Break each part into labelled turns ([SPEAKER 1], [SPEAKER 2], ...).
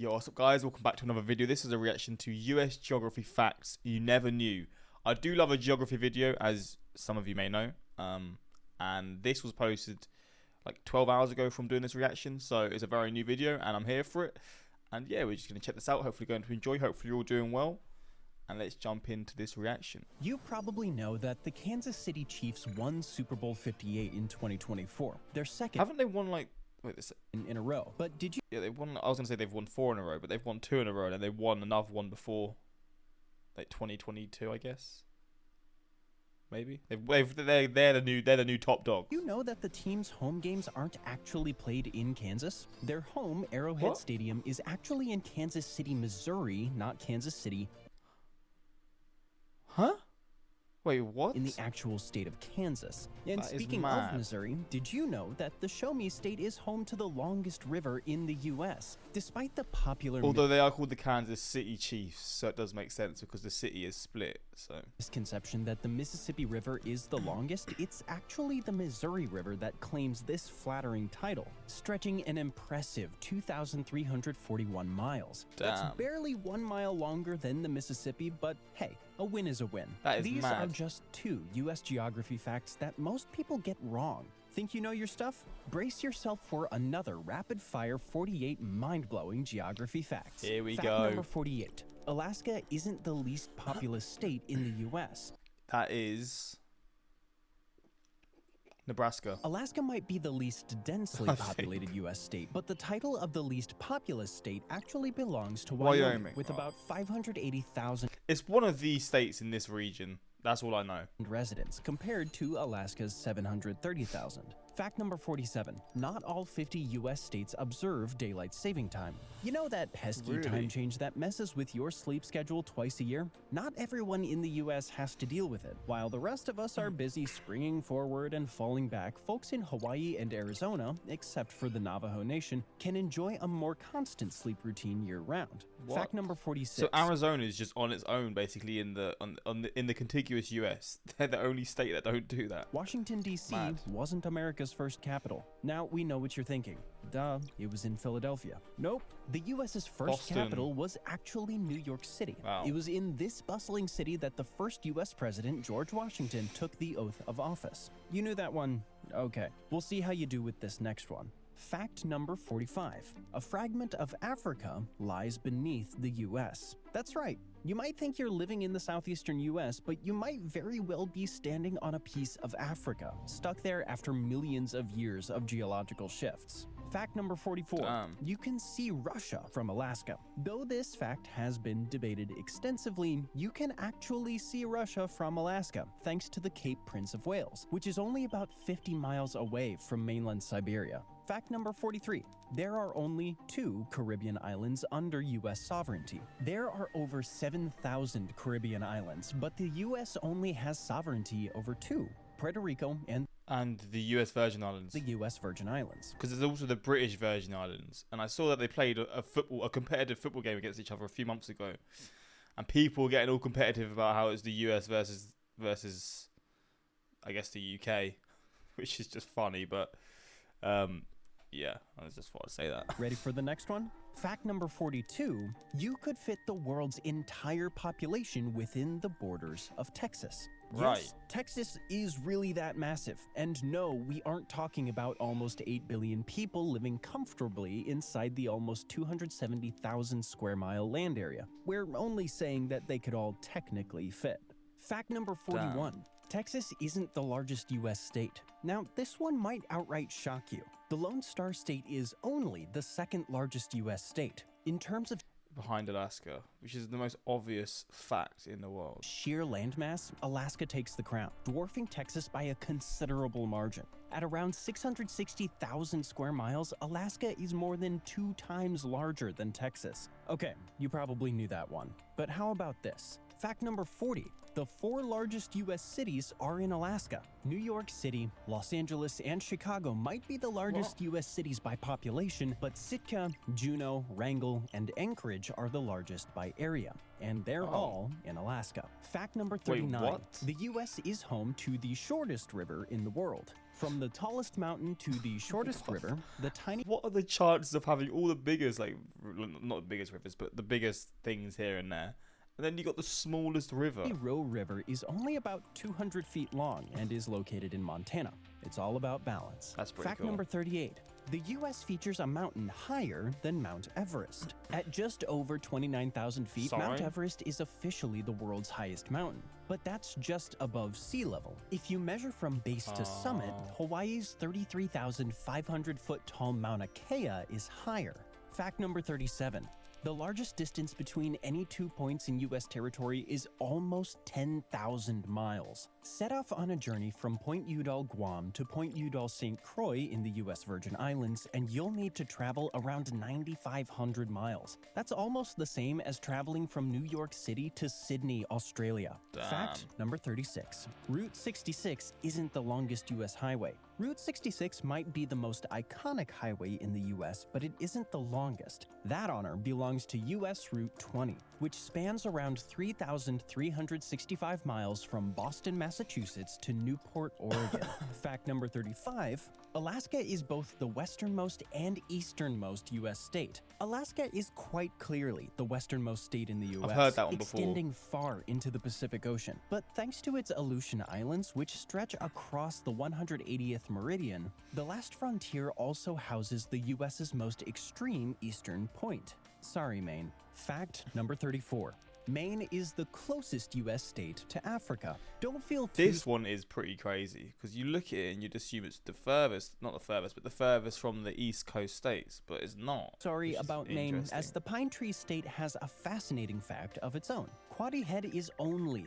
[SPEAKER 1] Yo, what's up guys, welcome back to another video. This is a reaction to US geography facts you never knew. I do love a geography video, as some of you may know, and this was posted like 12 hours ago from doing this reaction, so it's a very new video and I'm here for it. And yeah, we're just going to check this out, hopefully going to enjoy, hopefully you're all doing well, and let's jump into this reaction.
[SPEAKER 2] You probably know that the Kansas City Chiefs won Super Bowl 58 in 2024. Their second
[SPEAKER 1] Haven't they won like... Wait,
[SPEAKER 2] in a row. But did you...
[SPEAKER 1] Yeah, they won. I was going to say they've won 4 in a row, but they've won 2 in a row, and they won another one before, like 2022, I guess. Maybe they're the new top dog.
[SPEAKER 2] You know that the team's home games aren't actually played in Kansas? Their home, Arrowhead Stadium, is actually in Kansas City, Missouri, not Kansas City.
[SPEAKER 1] Huh? Wait, what?
[SPEAKER 2] In the actual state of Kansas. And
[SPEAKER 1] that
[SPEAKER 2] speaking of Missouri, did you know that the Show Me State is home to the longest river in the U.S.? Despite the popular...
[SPEAKER 1] Although they are called the Kansas City Chiefs, so it does make sense because the city is split, so...
[SPEAKER 2] misconception that the Mississippi River is the longest, it's actually the Missouri River that claims this flattering title, stretching an impressive 2,341 miles.
[SPEAKER 1] Damn.
[SPEAKER 2] That's barely 1 mile longer than the Mississippi, but hey, a win is a win.
[SPEAKER 1] That is
[SPEAKER 2] These
[SPEAKER 1] mad.
[SPEAKER 2] are just 2 U.S. geography facts that most people get wrong. Think you know your stuff? Brace yourself for another rapid-fire 48 mind-blowing geography facts.
[SPEAKER 1] Here we
[SPEAKER 2] Fact
[SPEAKER 1] go.
[SPEAKER 2] number 48. Alaska isn't the least populous state in the U.S.
[SPEAKER 1] That is... Nebraska.
[SPEAKER 2] Alaska might be the least densely populated U.S. state, but the title of the least populous state actually belongs to Wyoming. With about 580,000
[SPEAKER 1] It's one of the states in this region. That's all I know.
[SPEAKER 2] residents, compared to Alaska's 730,000. Fact number 47. Not all 50 U.S. states observe daylight saving time. You know that pesky time change that messes with your sleep schedule twice a year? Not everyone in the U.S. has to deal with it. While the rest of us are busy springing forward and falling back, folks in Hawaii and Arizona, except for the Navajo Nation, can enjoy a more constant sleep routine year-round. Fact number 46.
[SPEAKER 1] So Arizona is just on its own, basically, in the contiguous U.S. They're the only state that don't do that.
[SPEAKER 2] Washington, D.C.
[SPEAKER 1] Mad.
[SPEAKER 2] wasn't America's first capital. Now we know what you're thinking. Duh, it was in Philadelphia. Nope, the U.S.'s first
[SPEAKER 1] Boston.
[SPEAKER 2] capital was actually New York City.
[SPEAKER 1] Wow.
[SPEAKER 2] It was in this bustling city that the first U.S. president, George Washington, took the oath of office. You knew that one? Okay, we'll see how you do with this next one. Fact number 45. A fragment of Africa lies beneath the U.S. That's right. You might think you're living in the southeastern U.S., but you might very well be standing on a piece of Africa, stuck there after millions of years of geological shifts. Fact number 44.
[SPEAKER 1] Damn.
[SPEAKER 2] You can see Russia from Alaska. Though this fact has been debated extensively, you can actually see Russia from Alaska, thanks to the Cape Prince of Wales, which is only about 50 miles away from mainland Siberia. Fact number 43. There are only 2 Caribbean islands under U.S. sovereignty. There are over 7,000 Caribbean islands, but the U.S. only has sovereignty over 2, Puerto Rico and
[SPEAKER 1] the U.S. Virgin Islands.
[SPEAKER 2] the U.S. Virgin Islands.
[SPEAKER 1] Because there's also the British Virgin Islands, and I saw that they played a competitive football game against each other a few months ago, and people were getting all competitive about how it's the US versus I guess the UK, which is just funny, but yeah, I just thought I'd say that.
[SPEAKER 2] Ready for the next one? Fact number 42. You could fit the world's entire population within the borders of Texas.
[SPEAKER 1] Right.
[SPEAKER 2] Yes, Texas is really that massive. And no, we aren't talking about almost 8 billion people living comfortably inside the almost 270,000 square mile land area. We're only saying that they could all technically fit. Fact number 41.
[SPEAKER 1] Damn.
[SPEAKER 2] Texas isn't the largest U.S. state. Now, this one might outright shock you. The Lone Star State is only the 2nd largest U.S. state. In terms of
[SPEAKER 1] Behind Alaska, which is the most obvious fact in the world.
[SPEAKER 2] sheer landmass, Alaska takes the crown, dwarfing Texas by a considerable margin. At around 660,000 square miles, Alaska is more than 2 times larger than Texas. Okay, you probably knew that one. But how about this? Fact number 40. The 4 largest U.S. cities are in Alaska. New York City, Los Angeles, and Chicago might be the largest U.S. cities by population, but Sitka, Juneau, Wrangell, and Anchorage are the largest by area, and they're all in Alaska. Fact number 39.
[SPEAKER 1] Wait, what?
[SPEAKER 2] The U.S. is home to the shortest river in the world. From the tallest mountain to the shortest river, the tiny
[SPEAKER 1] What are the chances of having all the biggest, like, not the biggest rivers, but the biggest things here and there? And then you got the smallest river.
[SPEAKER 2] Row River is only about 200 feet long and is located in Montana. It's all about balance.
[SPEAKER 1] That's pretty
[SPEAKER 2] Fact
[SPEAKER 1] cool.
[SPEAKER 2] number 38. The U.S. features a mountain higher than Mount Everest. At just over 29,000 feet, Mount
[SPEAKER 1] Sorry?
[SPEAKER 2] Everest is officially the world's highest mountain. But that's just above sea level. If you measure from base to summit, Hawaii's 33,500 foot tall Mauna Kea is higher. Fact number 37. The largest distance between any 2 points in U.S. territory is almost 10,000 miles. Set off on a journey from Point Udall, Guam to Point Udall, St. Croix in the U.S. Virgin Islands, and you'll need to travel around 9,500 miles. That's almost the same as traveling from New York City to Sydney, Australia.
[SPEAKER 1] Damn.
[SPEAKER 2] Fact number 36. Route 66 isn't the longest U.S. highway. Route 66 might be the most iconic highway in the US, but it isn't the longest. That honor belongs to US Route 20, which spans around 3,365 miles from Boston, Massachusetts to Newport, Oregon. Fact number 35. Alaska is both the westernmost and easternmost US state. Alaska is quite clearly the westernmost state in the US,
[SPEAKER 1] I've heard that one before.
[SPEAKER 2] extending far into the Pacific Ocean. But thanks to its Aleutian Islands, which stretch across the 180th meridian, the last frontier also houses the US's most extreme eastern point. Sorry, Maine. Fact number 34. Maine is the closest US state to Africa. Don't feel too
[SPEAKER 1] This one is pretty crazy because you look at it and you'd assume it's the furthest, not the furthest, but the furthest from the East Coast states, but it's not.
[SPEAKER 2] sorry
[SPEAKER 1] which is
[SPEAKER 2] about Maine, as
[SPEAKER 1] interesting.
[SPEAKER 2] the Pine Tree State has a fascinating fact of its own. Quadi Head is only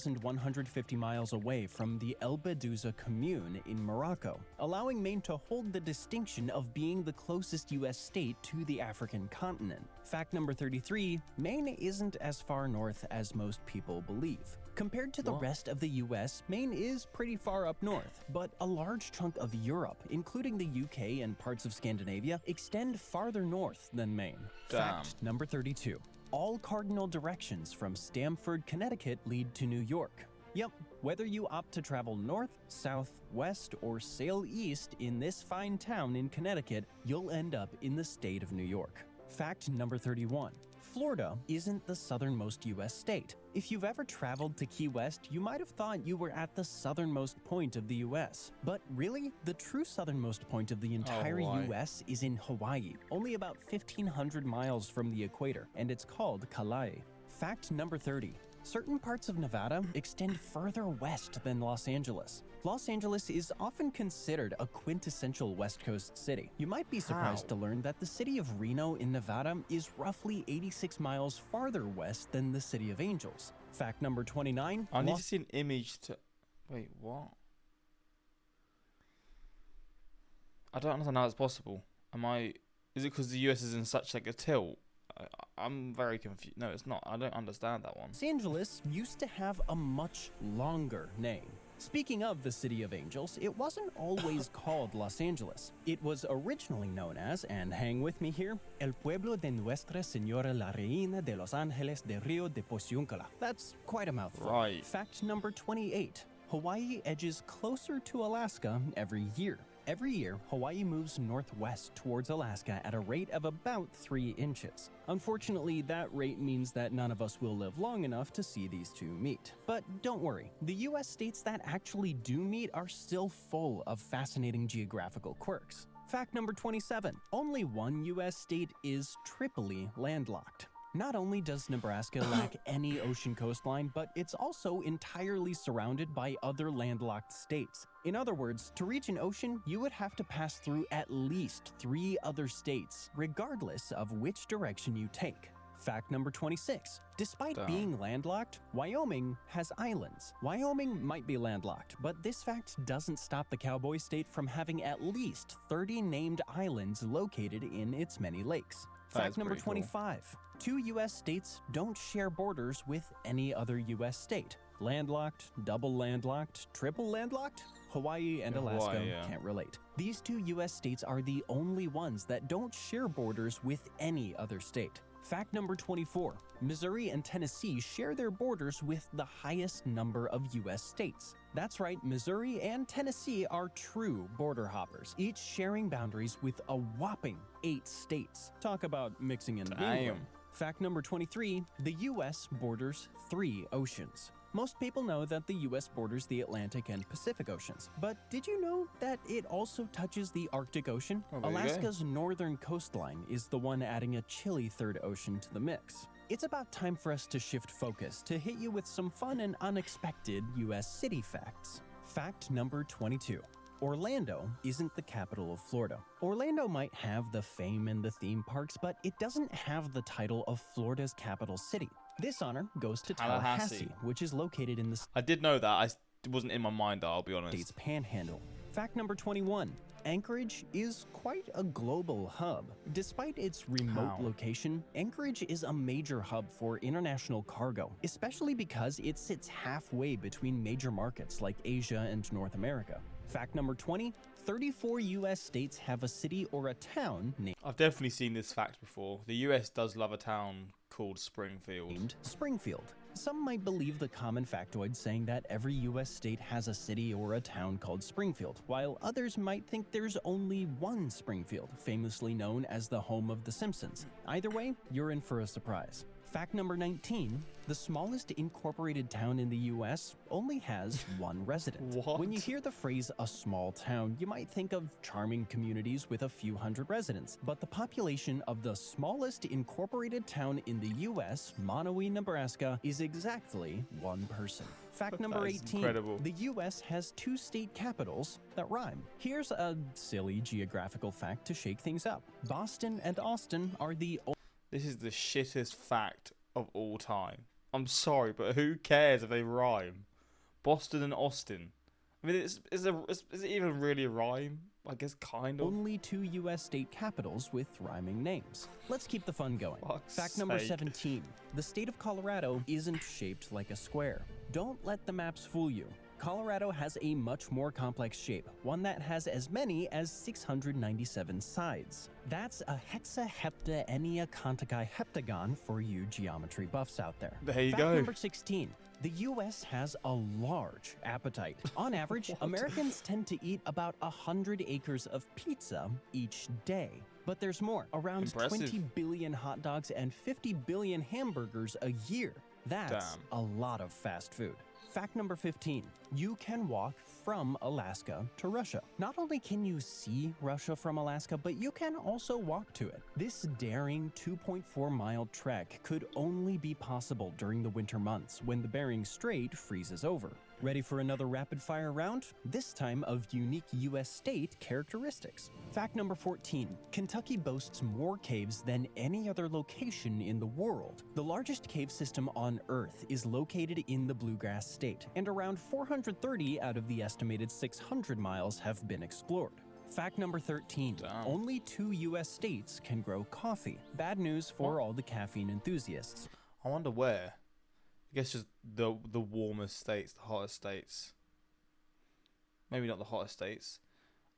[SPEAKER 2] 3,150 miles away from the El Bedouza commune in Morocco, allowing Maine to hold the distinction of being the closest U.S. state to the African continent. Fact number 33, Maine isn't as far north as most people believe. Compared to the
[SPEAKER 1] What?
[SPEAKER 2] rest of the US, Maine is pretty far up north, but a large chunk of Europe, including the UK and parts of Scandinavia, extend farther north than Maine. Fact number 32. All cardinal directions from Stamford, Connecticut lead to New York. Yep, whether you opt to travel north, south, west, or sail east in this fine town in Connecticut, you'll end up in the state of New York. Fact number 31. Florida isn't the southernmost U.S. state. If you've ever traveled to Key West, you might have thought you were at the southernmost point of the U.S. But really, the true southernmost point of the entire
[SPEAKER 1] Hawaii.
[SPEAKER 2] U.S. is in Hawaii, only about 1,500 miles from the equator, and it's called Kalai. Fact number 30. Certain parts of Nevada extend further west than Los Angeles. Los Angeles is often considered a quintessential West Coast city. You might be surprised to learn that the city of Reno in Nevada is roughly 86 miles farther west than the city of Angels. Fact number 29.
[SPEAKER 1] I need
[SPEAKER 2] Los-
[SPEAKER 1] to see an image to. Wait, what? I don't understand how it's possible. Is it because the US is in such like a tilt? I'm very confused. No, it's not. I don't understand that one.
[SPEAKER 2] Los Angeles used to have a much longer name. Speaking of the City of Angels, it wasn't always called Los Angeles. It was originally known as, and hang with me here, El Pueblo de Nuestra Señora la Reina de Los Ángeles de Rio de Posiúncula. That's quite a mouthful.
[SPEAKER 1] Right.
[SPEAKER 2] Fact number 28. Hawaii edges closer to Alaska every year. Every year, Hawaii moves northwest towards Alaska at a rate of about 3 inches. Unfortunately, that rate means that none of us will live long enough to see these two meet. But don't worry, the US states that actually do meet are still full of fascinating geographical quirks. Fact number 27. Only one US state is triply landlocked. Not only does Nebraska lack any ocean coastline, but it's also entirely surrounded by other landlocked states. In other words, to reach an ocean, you would have to pass through at least 3 other states, regardless of which direction you take. Fact number 26. Despite
[SPEAKER 1] Damn.
[SPEAKER 2] being landlocked, Wyoming has islands. Wyoming might be landlocked, but this fact doesn't stop the cowboy state from having at least 30 named islands located in its many lakes.
[SPEAKER 1] That
[SPEAKER 2] Fact
[SPEAKER 1] is
[SPEAKER 2] number
[SPEAKER 1] pretty cool.
[SPEAKER 2] 25. 2 U.S. states don't share borders with any other U.S. state. Landlocked, double landlocked, triple landlocked? Hawaii and
[SPEAKER 1] Yeah,
[SPEAKER 2] Alaska
[SPEAKER 1] Hawaii, yeah.
[SPEAKER 2] can't relate. These 2 U.S. states are the only ones that don't share borders with any other state. Fact number 24. Missouri and Tennessee share their borders with the highest number of U.S. states. That's right, Missouri and Tennessee are true border hoppers, each sharing boundaries with a whopping 8 states. Talk about mixing in bingo. Fact number 23. The U.S. borders 3 oceans. Most people know that the U.S. borders the Atlantic and Pacific Oceans, but did you know that it also touches the Arctic Ocean? Alaska's northern coastline is the one adding a chilly third ocean to the mix. It's about time for us to shift focus to hit you with some fun and unexpected U.S. city facts. Fact number 22. Orlando isn't the capital of Florida. Orlando might have the fame and the theme parks, but it doesn't have the title of Florida's capital city. This honor goes to Tallahassee, which is located in the
[SPEAKER 1] I did know that. It wasn't in my mind, though, I'll be honest.
[SPEAKER 2] state's panhandle. Fact number 21. Anchorage is quite a global hub. Despite its remote location, Anchorage is a major hub for international cargo, especially because it sits halfway between major markets like Asia and North America. Fact number 20. 34 U.S. states have a city or a town
[SPEAKER 1] I've definitely seen this fact before. The U.S. does love a town called Springfield.
[SPEAKER 2] named Springfield. Some might believe the common factoid saying that every U.S. state has a city or a town called Springfield, while others might think there's only one Springfield, famously known as the home of The Simpsons. Either way, you're in for a surprise. Fact number 19. The smallest incorporated town in the U.S. only has one resident.
[SPEAKER 1] What?
[SPEAKER 2] When you hear the phrase a small town, you might think of charming communities with a few hundred residents. But the population of the smallest incorporated town in the U.S., Monowi, Nebraska, is exactly 1 person. Fact number 18.
[SPEAKER 1] Incredible.
[SPEAKER 2] The U.S. has 2 state capitals that rhyme. Here's a silly geographical fact to shake things up. Boston and Austin are the
[SPEAKER 1] This is the shittest fact of all time. I'm sorry, but who cares if they rhyme? Boston and Austin. I mean, is it even really a rhyme? I guess kind of.
[SPEAKER 2] only 2 U.S. state capitals with rhyming names. Let's keep the fun going. Fact number 17. The state of Colorado isn't shaped like a square. Don't let the maps fool you. Colorado has a much more complex shape, one that has as many as 697 sides. That's a hexaheptaenneaconticaheptagon for you geometry buffs out there.
[SPEAKER 1] There you
[SPEAKER 2] Fact
[SPEAKER 1] go.
[SPEAKER 2] number 16. The U.S. has a large appetite. On average, Americans tend to eat about 100 acres of pizza each day. But there's more. Around
[SPEAKER 1] Impressive.
[SPEAKER 2] 20 billion hot dogs and 50 billion hamburgers a year. That's a lot of fast food. Fact number 15. You can walk from Alaska to Russia. Not only can you see Russia from Alaska, but you can also walk to it. This daring 2.4-mile trek could only be possible during the winter months when the Bering Strait freezes over. Ready for another rapid-fire round? This time of unique U.S. state characteristics. Fact number 14. Kentucky boasts more caves than any other location in the world. The largest cave system on Earth is located in the Bluegrass State, and around 430 out of the estimated 600 miles have been explored. Fact number 13. Only 2 U.S. states can grow coffee. Bad news for all the caffeine enthusiasts.
[SPEAKER 1] I wonder where. I guess just the warmest states, the hottest states. Maybe not the hottest states.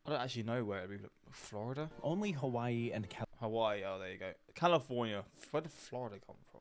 [SPEAKER 1] I don't actually know where it'd be. Florida?
[SPEAKER 2] Only Hawaii and
[SPEAKER 1] Hawaii, oh, there you go. California. Where did Florida come from?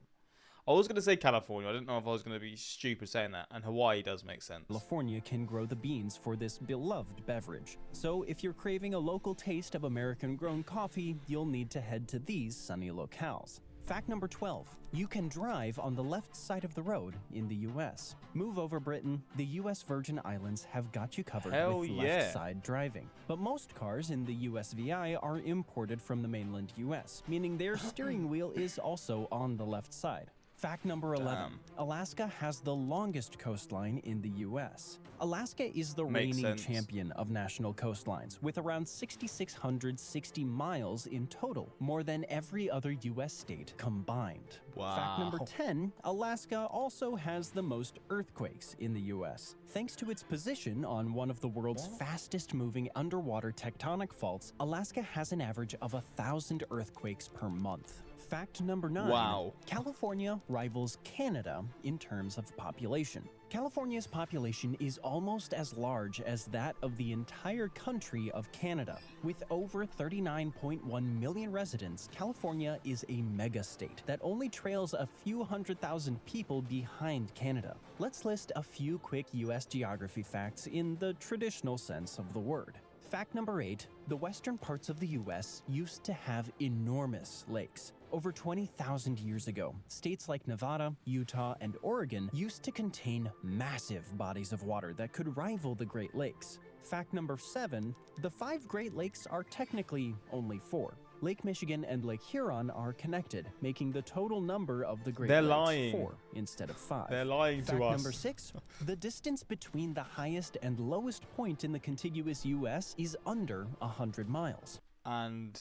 [SPEAKER 1] I was going to say California. I didn't know if I was going to be stupid saying that. And Hawaii does make sense.
[SPEAKER 2] California can grow the beans for this beloved beverage. So if you're craving a local taste of American-grown coffee, you'll need to head to these sunny locales. Fact number 12. You can drive on the left side of the road in the U.S. Move over, Britain. The U.S. Virgin Islands have got you covered with left side driving. But most cars in the USVI are imported from the mainland U.S., meaning their steering wheel is also on the left side. Fact number 11. Alaska has the longest coastline in the U.S. Alaska is the reigning champion of national coastlines, with around 6,660 miles in total, more than every other U.S. state combined.
[SPEAKER 1] Wow.
[SPEAKER 2] Fact number 10. Alaska also has the most earthquakes in the U.S. Thanks to its position on one of the world's fastest-moving underwater tectonic faults, Alaska has an average of 1,000 earthquakes per month. Fact number 9.
[SPEAKER 1] Wow.
[SPEAKER 2] California rivals Canada in terms of population. California's population is almost as large as that of the entire country of Canada. With over 39.1 million residents, California is a mega-state that only trails a few 100,000 people behind Canada. Let's list a few quick US geography facts in the traditional sense of the word. Fact number 8, the western parts of the US used to have enormous lakes. Over 20,000 years ago, states like Nevada, Utah, and Oregon used to contain massive bodies of water that could rival the Great Lakes. Fact number 7, the 5 Great Lakes are technically only 4. Lake Michigan and Lake Huron are connected, making the total number of the Great
[SPEAKER 1] They're
[SPEAKER 2] Lakes
[SPEAKER 1] lying.
[SPEAKER 2] 4 instead of 5.
[SPEAKER 1] They're lying
[SPEAKER 2] Fact
[SPEAKER 1] to us.
[SPEAKER 2] number 6, the distance between the highest and lowest point in the contiguous US is under 100 miles.
[SPEAKER 1] And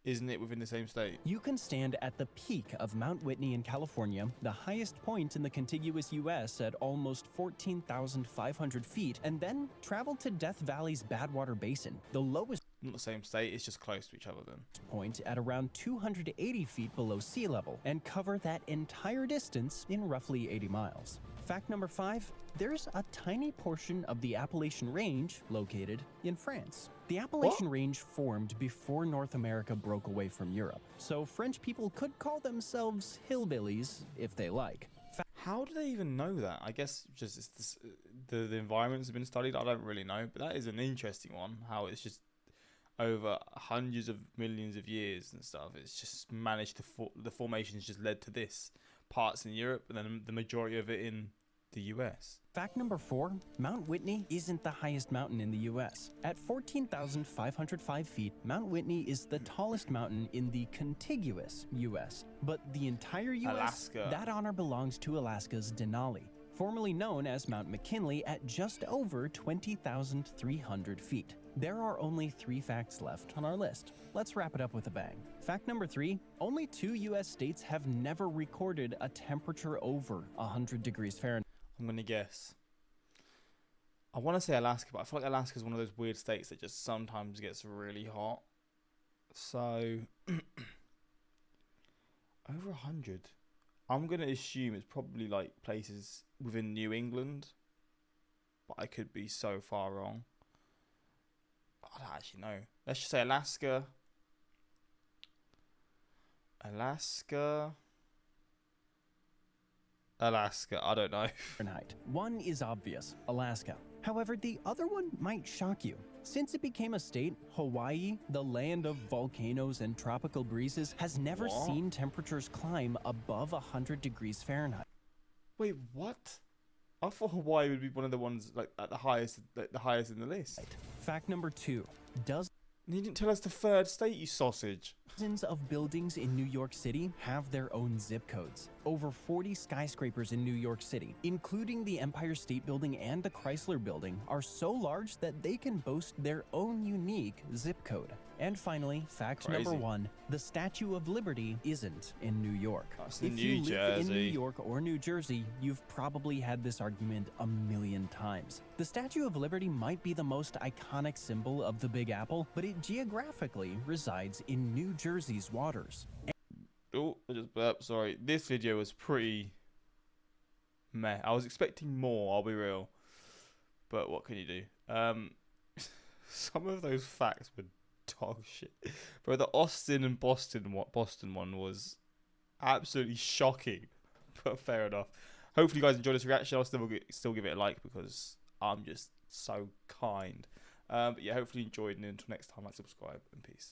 [SPEAKER 1] isn't it within the same state?
[SPEAKER 2] You can stand at the peak of Mount Whitney in California, the highest point in the contiguous US at almost 14,500 feet, and then travel to Death Valley's Badwater Basin, the lowest
[SPEAKER 1] Not the same state, it's just close to each other then.
[SPEAKER 2] point at around 280 feet below sea level, and cover that entire distance in roughly 80 miles. Fact number 5, there's a tiny portion of the Appalachian Range located in France. The Appalachian Range formed before North America broke away from Europe, so French people could call themselves hillbillies if they like.
[SPEAKER 1] How do they even know that? I guess just it's this, the environments have been studied. I don't really know, but that is an interesting one. How it's just over hundreds of millions of years and stuff. It's just managed to the formations just led to this parts in Europe and then the majority of it in the US.
[SPEAKER 2] Fact number 4, Mount Whitney isn't the highest mountain in the US. At 14,505 feet, Mount Whitney is the tallest mountain in the contiguous US. But the entire US,
[SPEAKER 1] Alaska.
[SPEAKER 2] that honor belongs to Alaska's Denali, formerly known as Mount McKinley at just over 20,300 feet. There are only 3 facts left on our list. Let's wrap it up with a bang. Fact number 3, only 2 US states have never recorded a temperature over 100 degrees Fahrenheit.
[SPEAKER 1] I'm gonna guess. I want to say Alaska, but I feel like Alaska is one of those weird states that just sometimes gets really hot. So over 100. I'm gonna assume it's probably like places within New England, but I could be so far wrong. I don't actually know. Let's just say Alaska. Alaska. I don't know.
[SPEAKER 2] Fahrenheit. One is obvious, Alaska. However, the other one might shock you. Since it became a state, Hawaii, the land of volcanoes and tropical breezes, has never
[SPEAKER 1] What?
[SPEAKER 2] seen temperatures climb above 100 degrees Fahrenheit.
[SPEAKER 1] Wait, what? I thought Hawaii would be one of the ones like at the highest in the list.
[SPEAKER 2] Fact number 2.
[SPEAKER 1] You didn't tell us the third state, you sausage.
[SPEAKER 2] Dozens of buildings in New York City have their own zip codes. Over 40 skyscrapers in New York City, including the Empire State Building and the Chrysler Building, are so large that they can boast their own unique zip code. And finally, fact
[SPEAKER 1] Crazy.
[SPEAKER 2] number 1, the Statue of Liberty isn't in New York.
[SPEAKER 1] That's in
[SPEAKER 2] If
[SPEAKER 1] New
[SPEAKER 2] you live in New
[SPEAKER 1] Jersey.
[SPEAKER 2] York or New Jersey, you've probably had this argument a million times. The Statue of Liberty might be the most iconic symbol of the Big Apple, but it geographically resides in New Jersey's waters.
[SPEAKER 1] Oh, I just burped. Sorry. This video was pretty meh. I was expecting more, I'll be real. But what can you do? Some of those facts were dog shit. Bro, the Austin and Boston one was absolutely shocking. But fair enough. Hopefully you guys enjoyed this reaction. I'll still give it a like because I'm just so kind. But yeah, hopefully you enjoyed, and until next time, like, subscribe, and peace.